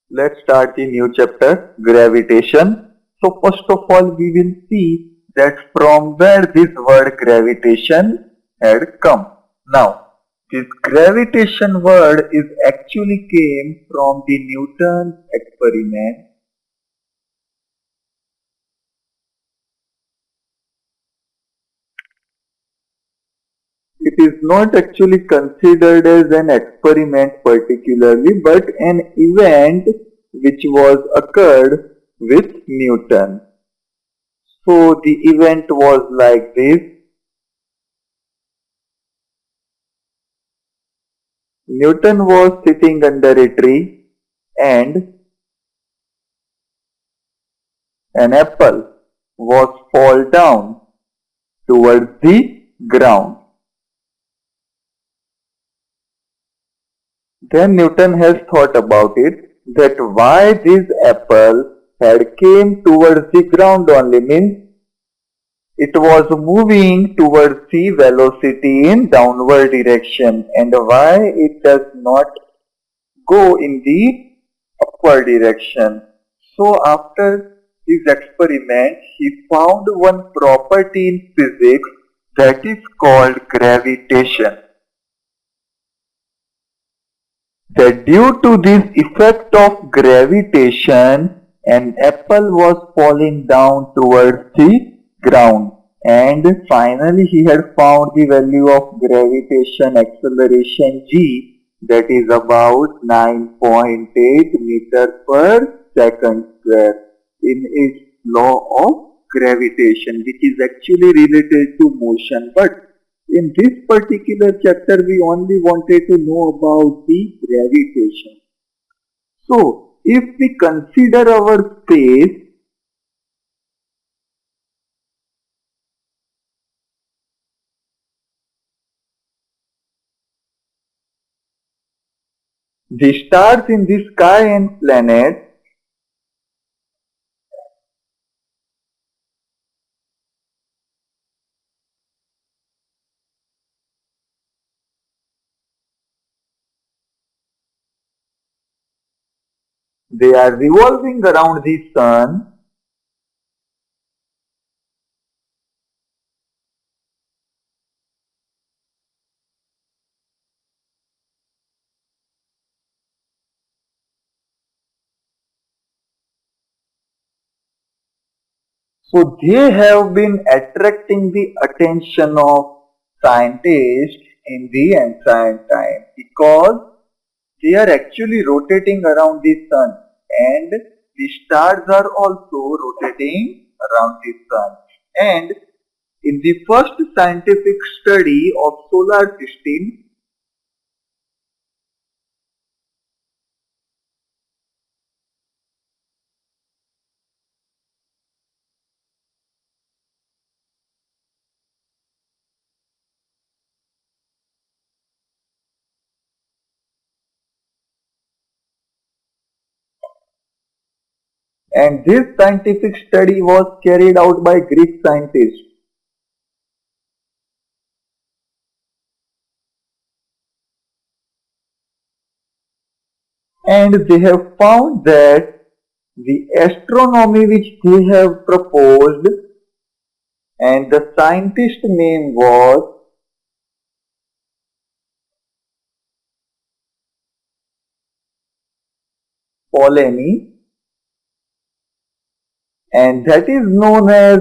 Let's start the new chapter, gravitation. So first of all, we will see that from where this word gravitation had come. Now, this gravitation word is actually came from the Newton's experiment. It is not actually considered as an experiment particularly, but an event which was occurred with Newton. So the event was like this. Newton was sitting under a tree and an apple was fall down towards the ground. Then Newton has thought about it that why this apple had came towards the ground only, means it was moving towards the velocity in downward direction, and why it does not go in the upward direction. So after his experiment, he found one property in physics that is called gravitation. That due to this effect of gravitation, an apple was falling down towards the ground, and finally he had found the value of gravitation acceleration g, that is about 9.8 meter per second square in its law of gravitation, which is actually related to motion. But in this particular chapter, we only wanted to know about the gravitation. So, if we consider our space, the stars in the sky and planets, they are revolving around the sun, so they have been attracting the attention of scientists in the ancient time because they are actually rotating around the sun, and the stars are also rotating around the sun. And in the first scientific study of solar system, and this scientific study was carried out by Greek scientists. And they have found that the astronomy which they have proposed, and the scientist name was Ptolemy, and that is known as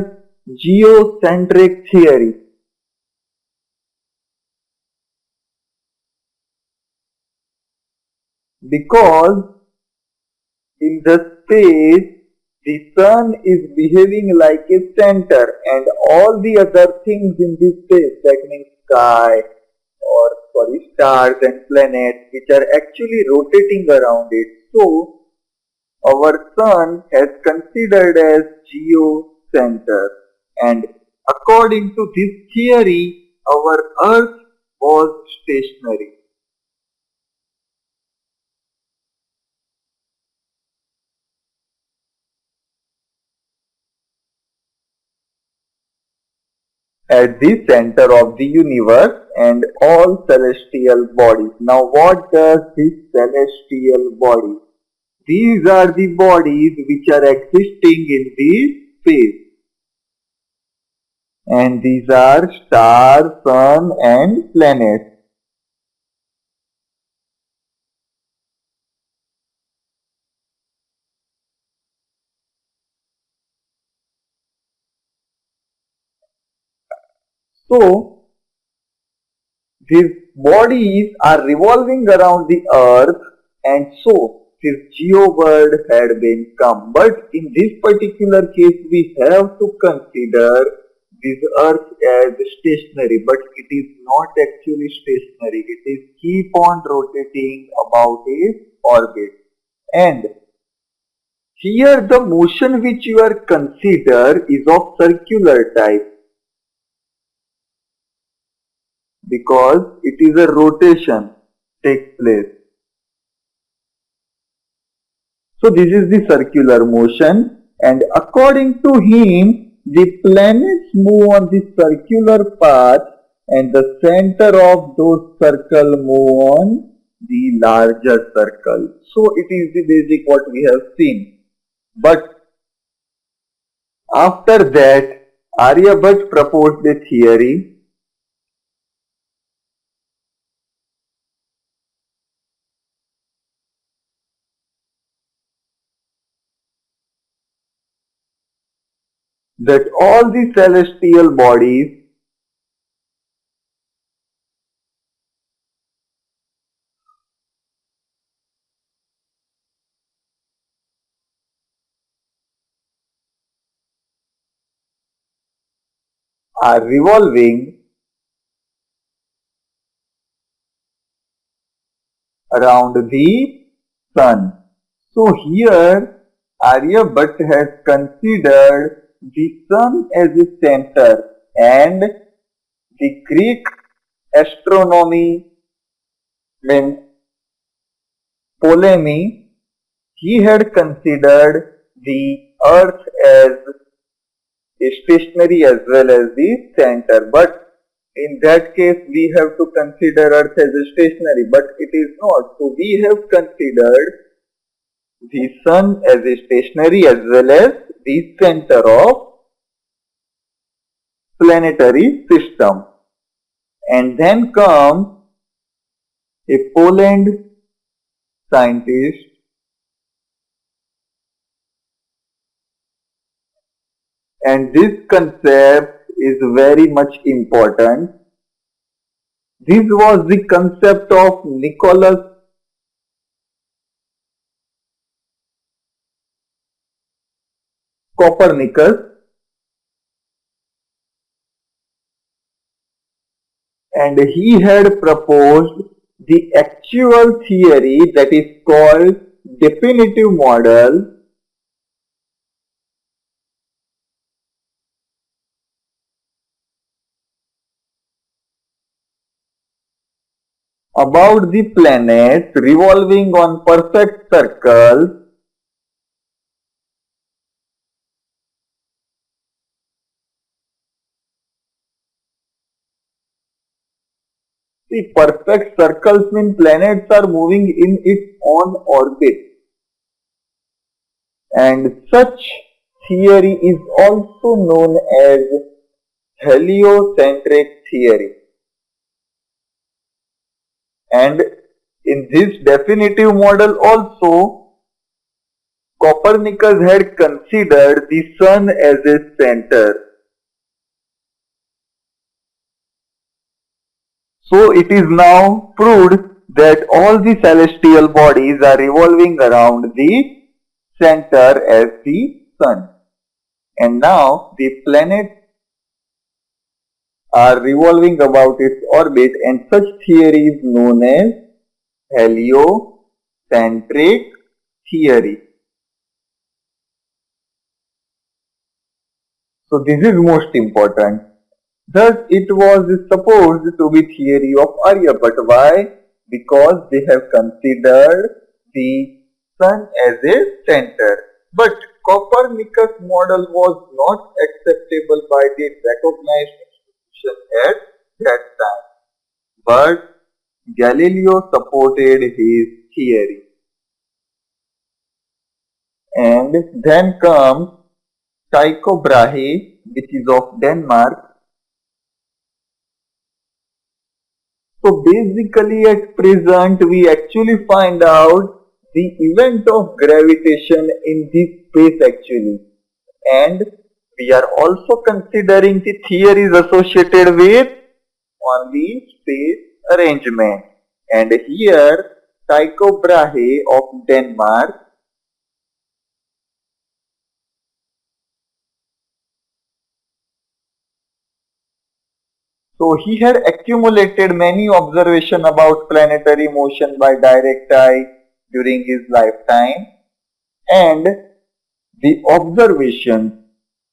geocentric theory. Because in the space, the sun is behaving like a center, and all the other things in the space, that means sky or sorry, stars and planets, which are actually rotating around it. So our sun has considered as geocenter, and according to this theory, our earth was stationary. At the center of the universe and all celestial bodies. Now what does this celestial body? These are the bodies which are existing in the space. And these are star, sun and planets. So, these bodies are revolving around the earth and so this geo world had been come. But in this particular case we have to consider this earth as stationary, but it is not actually stationary. It is keep on rotating about its orbit. And here the motion which you are consider is of circular type, because it is a rotation takes place. So this is the circular motion, and according to him the planets move on the circular path and the center of those circle move on the larger circle. So it is the basic what we have seen. But after that Aryabhat proposed a theory that all the celestial bodies are revolving around the sun. So here Aryabhat has considered the sun as a center, and the Greek astronomy means Ptolemy, he had considered the earth as stationary as well as the center. But in that case we have to consider earth as a stationary, but it is not. So we have considered the sun as a stationary as well as the center of planetary system. And then comes a Poland scientist and this concept is very much important. This was the concept of Nicholas Copernicus, and he had proposed the actual theory that is called definitive model about the planets revolving on perfect circles See, perfect circles mean planets are moving in its own orbit, and such theory is also known as heliocentric theory. And in this definitive model also, Copernicus had considered the sun as a center. So it is now proved that all the celestial bodies are revolving around the center as the sun. And now the planets are revolving about its orbit, and such theory is known as heliocentric theory. So this is most important. Thus it was supposed to be theory of Aryabhat. Why? Because they have considered the sun as a center. But Copernicus model was not acceptable by the recognized institution at that time. But Galileo supported his theory. And then comes Tycho Brahe, which is of Denmark. So basically at present we actually find out the event of gravitation in this space actually, and we are also considering the theories associated with only space arrangement. And here Tycho Brahe of Denmark, so he had accumulated many observations about planetary motion by direct eye during his lifetime, and the observations,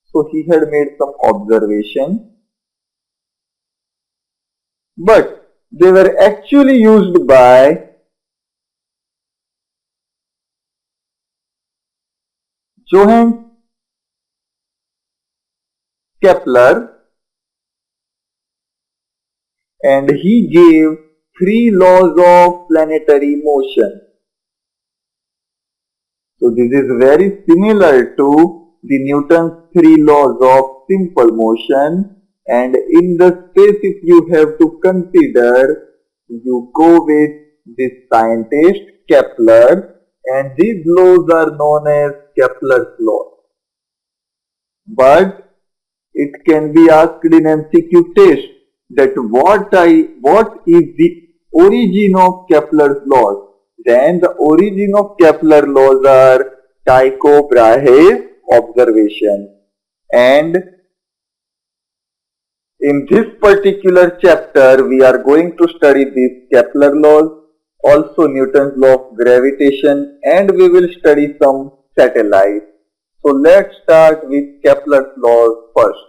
so he had made some observations, but they were actually used by Johannes Kepler, and he gave 3 laws of planetary motion. So this is very similar to the Newton's 3 laws of simple motion, and in the space if you have to consider, you go with this scientist Kepler, and these laws are known as Kepler's laws. But it can be asked in MCQ test that what is the origin of Kepler's laws? Then the origin of Kepler laws are Tycho Brahe's observation. And in this particular chapter, we are going to study these Kepler laws, also Newton's law of gravitation, and we will study some satellites. So let's start with Kepler's laws first.